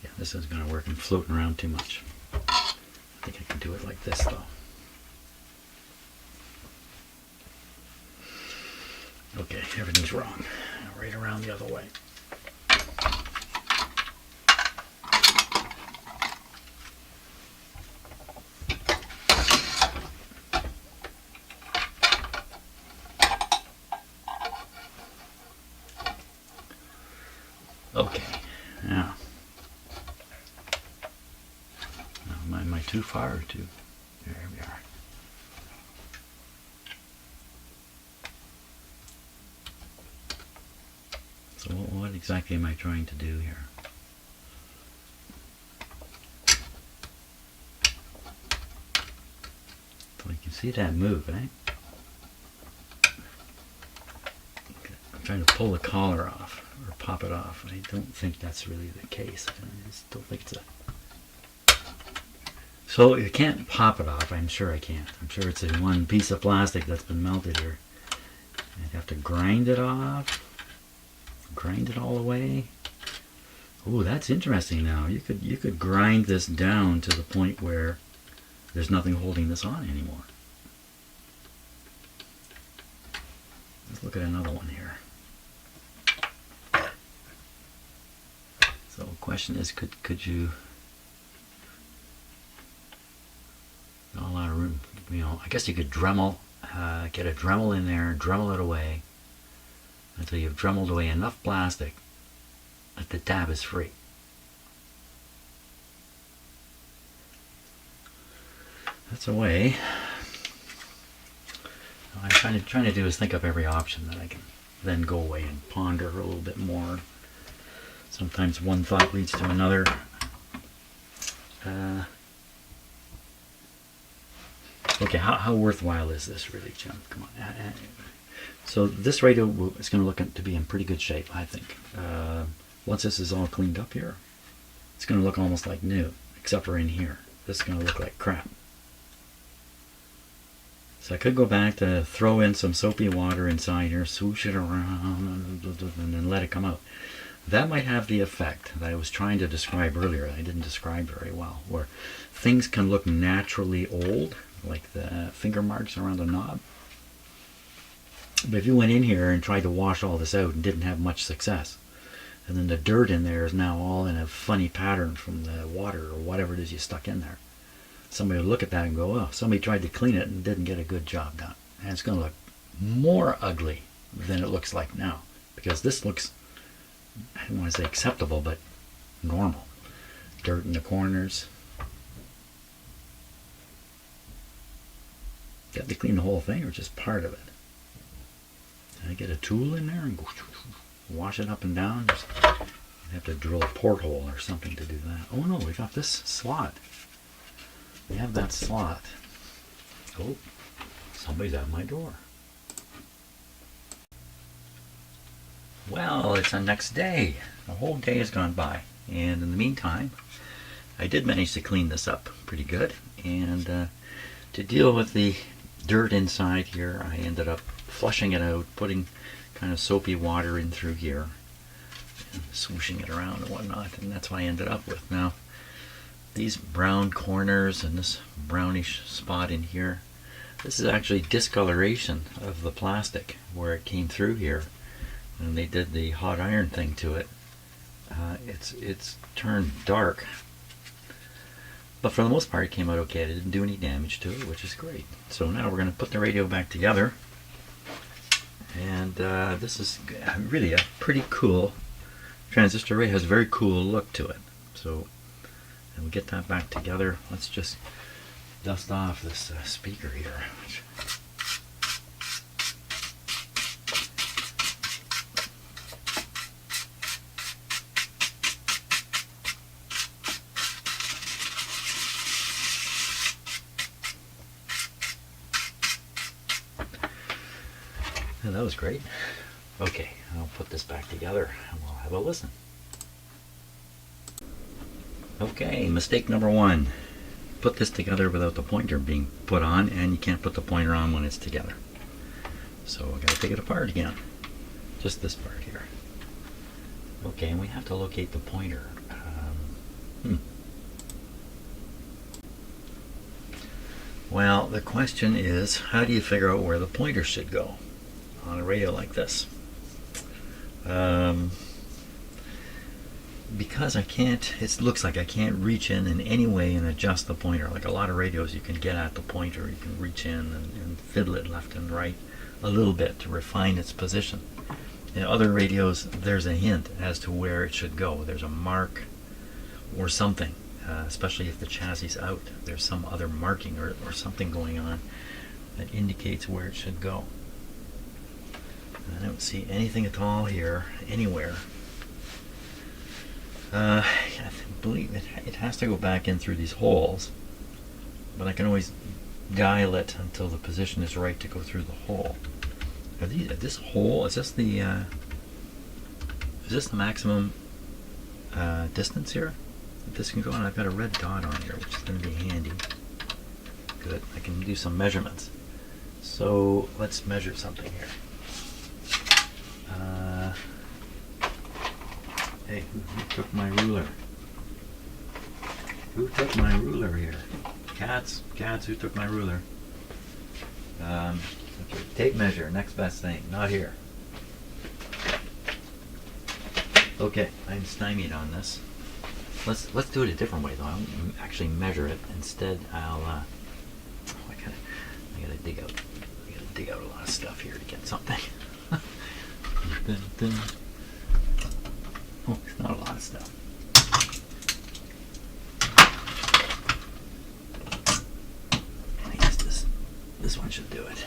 A: Yeah, this isn't going to work. I'm floating around too much. I think I can do it like this though. Okay, everything's wrong. Right around the other way. Okay, now, am I too far or too? There we are. So what exactly am I trying to do here? So you can see that move, eh? Okay. I'm trying to pull the collar off. Or pop it off. I don't think that's really the case. I just don't think it's a... So you can't pop it off. I'm sure I can't. I'm sure it's in one piece of plastic that's been melted here. I'd have to grind it off. Grind it all the way. Oh, that's interesting now. You could grind this down to the point where there's nothing holding this on anymore. Let's look at another one here. So the question is, could you, not a lot of room, I guess you could Dremel, get a Dremel in there, Dremel it away until you've Dremeled away enough plastic that the tab is free. That's a way. What I'm trying to do is think of every option that I can then go away and ponder a little bit more. Sometimes one thought leads to another. Okay, how worthwhile is this really, Jim? Come on. So this radio is going to look to be in pretty good shape, I think. Once this is all cleaned up here, it's going to look almost like new, except for in here. This is going to look like crap. So I could go back to throw in some soapy water inside here, swoosh it around, and then let it come out. That might have the effect that I was trying to describe earlier. I didn't describe very well, where things can look naturally old, like the finger marks around the knob. But if you went in here and tried to wash all this out and didn't have much success, and then the dirt in there is now all in a funny pattern from the water or whatever it is you stuck in there, somebody would look at that and go, oh, somebody tried to clean it and didn't get a good job done. And it's going to look more ugly than it looks like now, because this looks, I don't want to say acceptable, but normal. Dirt in the corners. Got to clean the whole thing or just part of it? Can I get a tool in there and go wash it up and down? Just have to drill a porthole or something to do that. Oh no, we got this slot. We have that slot. Oh, somebody's at my door. Well, it's the next day. The whole day has gone by. And in the meantime, I did manage to clean this up pretty good. And to deal with the dirt inside here, I ended up flushing it out, putting kind of soapy water in through here, and swooshing it around and whatnot. And that's what I ended up with. Now, these brown corners and this brownish spot in here, this is actually discoloration of the plastic where it came through here. And they did the hot iron thing to it. It's turned dark. But for the most part, it came out okay. It didn't do any damage to it, which is great. So now we're going to put the radio back together. And this is really a pretty cool transistor array. It has a very cool look to it. So, and we get that back together. Let's just dust off this speaker here. That was great. Okay, I'll put this back together and we'll have a listen. Okay, mistake number one. Put this together without the pointer being put on, and you can't put the pointer on when it's together. So I gotta take it apart again. Just this part here. Okay, and we have to locate the pointer. Well, the question is, how do you figure out where the pointer should go on a radio like this? Because I can't, it looks like I can't reach in any way and adjust the pointer. Like a lot of radios, you can get at the pointer, you can reach in and fiddle it left and right a little bit to refine its position. In other radios, there's a hint as to where it should go. There's a mark or something, especially if the chassis is out. There's some other marking or something going on that indicates where it should go. I don't see anything at all here, anywhere. I believe it has to go back in through these holes, but I can always dial it until the position is right to go through the hole. This hole, is this the maximum distance here that this can go on? I've got a red dot on here, which is going to be handy. Good, I can do some measurements. So let's measure something here. Hey, who took my ruler? Who took my ruler here? Cats, who took my ruler? Okay, tape measure, next best thing, not here. Okay, I'm stymied on this. Let's do it a different way though. I'll actually measure it. Instead, I gotta dig out a lot of stuff here to get something. Oh, it's not a lot of stuff. I guess this one should do it.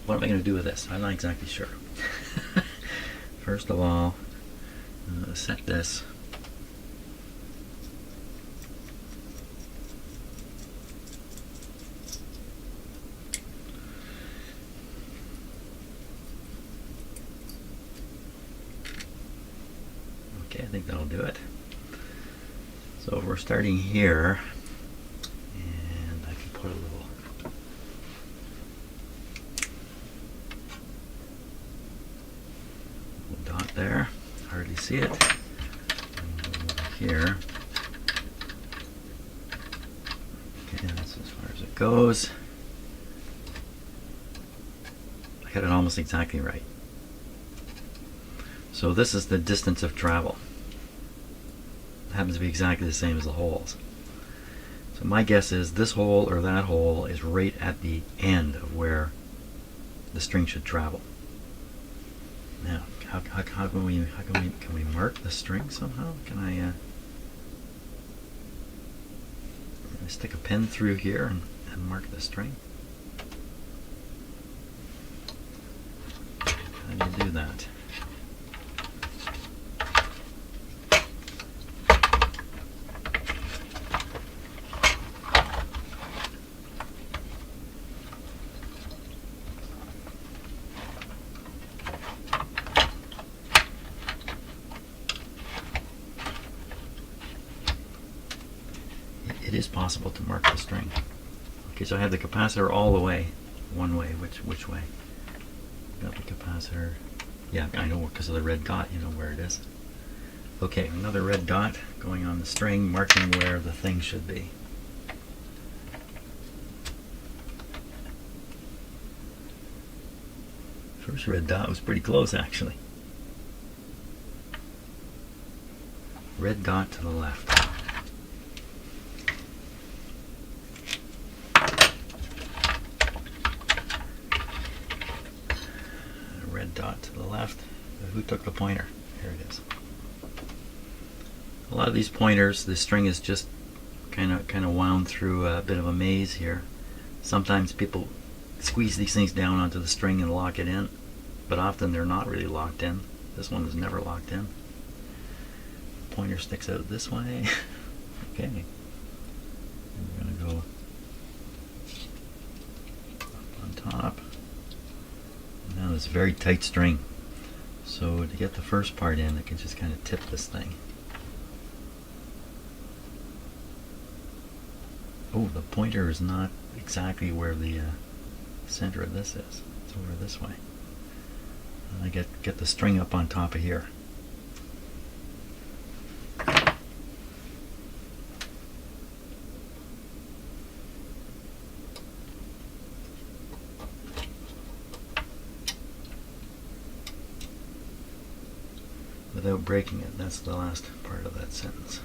A: What am I going to do with this? I'm not exactly sure. First of all, set this. Okay, I think that'll do it. So we're starting here, and I can put a little dot there. Hardly see it. And over here. Okay, that's as far as it goes. I got it almost exactly right. So this is the distance of travel. It happens to be exactly the same as the holes. So my guess is this hole or that hole is right at the end of where the string should travel. Now, how can we mark the string somehow? Can I stick a pin through here and mark the string? How do you do that? possible to mark the string. Okay, so I have the capacitor all the way, one way. Which way? Got the capacitor. Yeah, I know because of the red dot, you know where it is. Okay, another red dot going on the string, marking where the thing should be. First red dot was pretty close, actually. Red dot to the left. Red dot to the left. Who took the pointer? Here it is. A lot of these pointers, the string is just kind of wound through a bit of a maze here. Sometimes people squeeze these things down onto the string and lock it in, but often they're not really locked in. This one is never locked in. The pointer sticks out this way. Okay. We're going to go up on top. Now this very tight string. So to get the first part in, I can just kind of tip this thing. Oh, the pointer is not exactly where the center of this is. It's over this way. And I get the string up on top of here. Without breaking it. That's the last part of that sentence.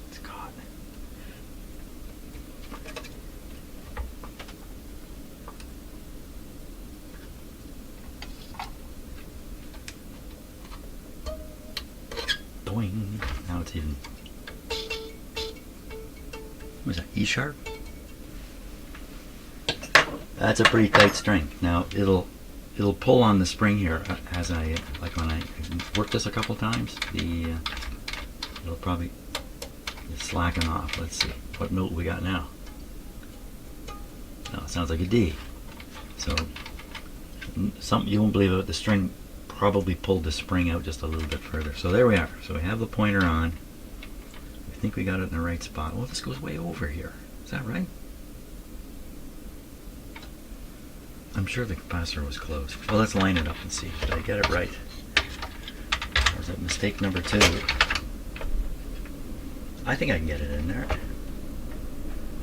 A: It's caught. Boing. Now it's even. What was that? E sharp? That's a pretty tight string. Now it'll pull on the spring here as I like when I work this a couple times. It'll probably slacken off. Let's see what note we got now. No, it sounds like a D. So something you won't believe it. The string probably pulled the spring out just a little bit further. So there we are. So we have the pointer on. I think we got it in the right spot. Well, this goes way over here. Is that right? I'm sure the capacitor was closed. Well, let's line it up and see. Did I get it right? Or is that mistake number 2? I think I can get it in there.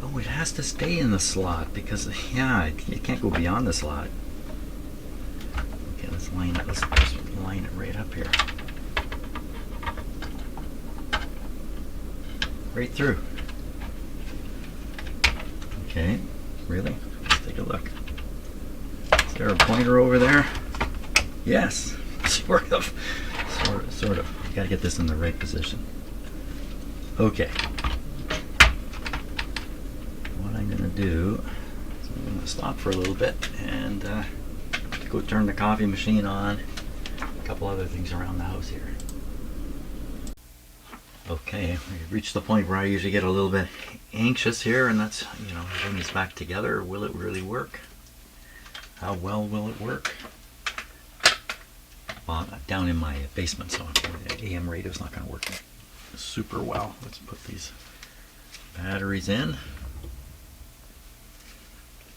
A: Oh, it has to stay in the slot because, yeah, it can't go beyond the slot. Okay, let's line it. Let's just line it right up here. Right through. Okay, really? Let's take a look. Is there a pointer over there? Yes, sort of. Sort of. You gotta get this in the right position. Okay. What I'm gonna do is I'm gonna stop for a little bit and go turn the coffee machine on. A couple other things around the house here. Okay, we reached the point where I usually get a little bit anxious here, and that's, you know, bring this back together. Will it really work? How well will it work? Well, I'm down in my basement, so the AM radio's not going to work super well. Let's put these batteries in.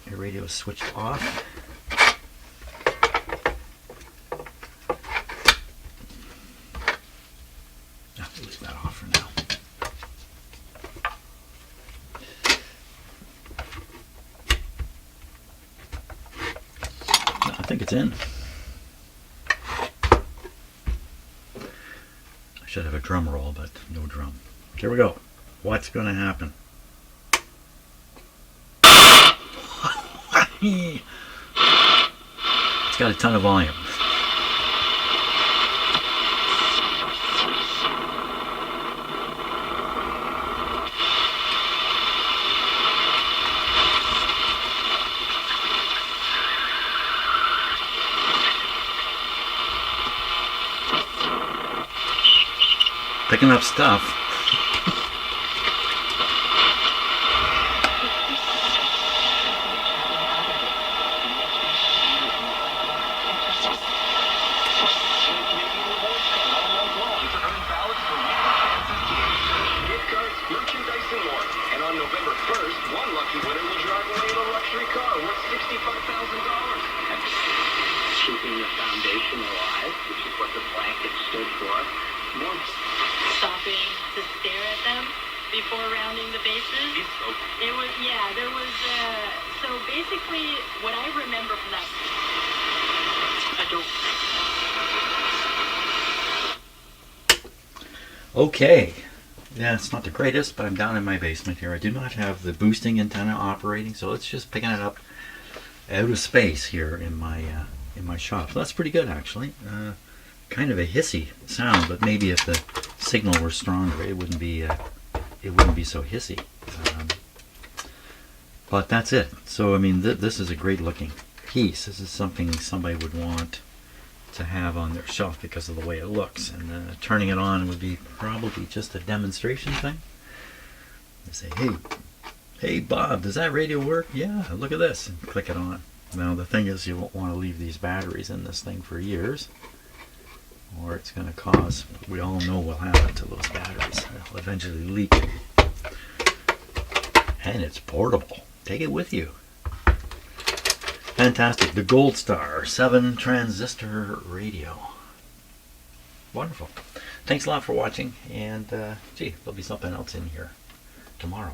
A: The radio is switched off. I'll leave that off for now. I think it's in. I should have a drum roll, but no drum. Here we go. What's going to happen? It's got a ton of volume. Picking up stuff.
B: stopping to stare at them before rounding the bases. It was, yeah, there was, so basically what I remember from that, I don't.
A: Okay. Yeah, it's not the greatest, but I'm down in my basement here. I do not have the boosting antenna operating, so it's just picking it up out of space here in my shop. So that's pretty good, actually. Kind of a hissy sound, but maybe if the signal were stronger, it wouldn't be so hissy. But that's it. So I mean, this is a great looking piece. This is something somebody would want to have on their shelf because of the way it looks, and turning it on would be probably just a demonstration thing. They say, hey Bob, does that radio work? Yeah, look at this, and click it on. Now the thing is, you won't want to leave these batteries in this thing for years, or it's going to cause, we all know what will happen to those batteries. They'll eventually leak. And it's portable. Take it with you. Fantastic. The GoldStar 7 transistor radio. Wonderful. Thanks a lot for watching. And, gee, there'll be something else in here tomorrow.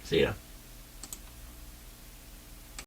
A: See ya.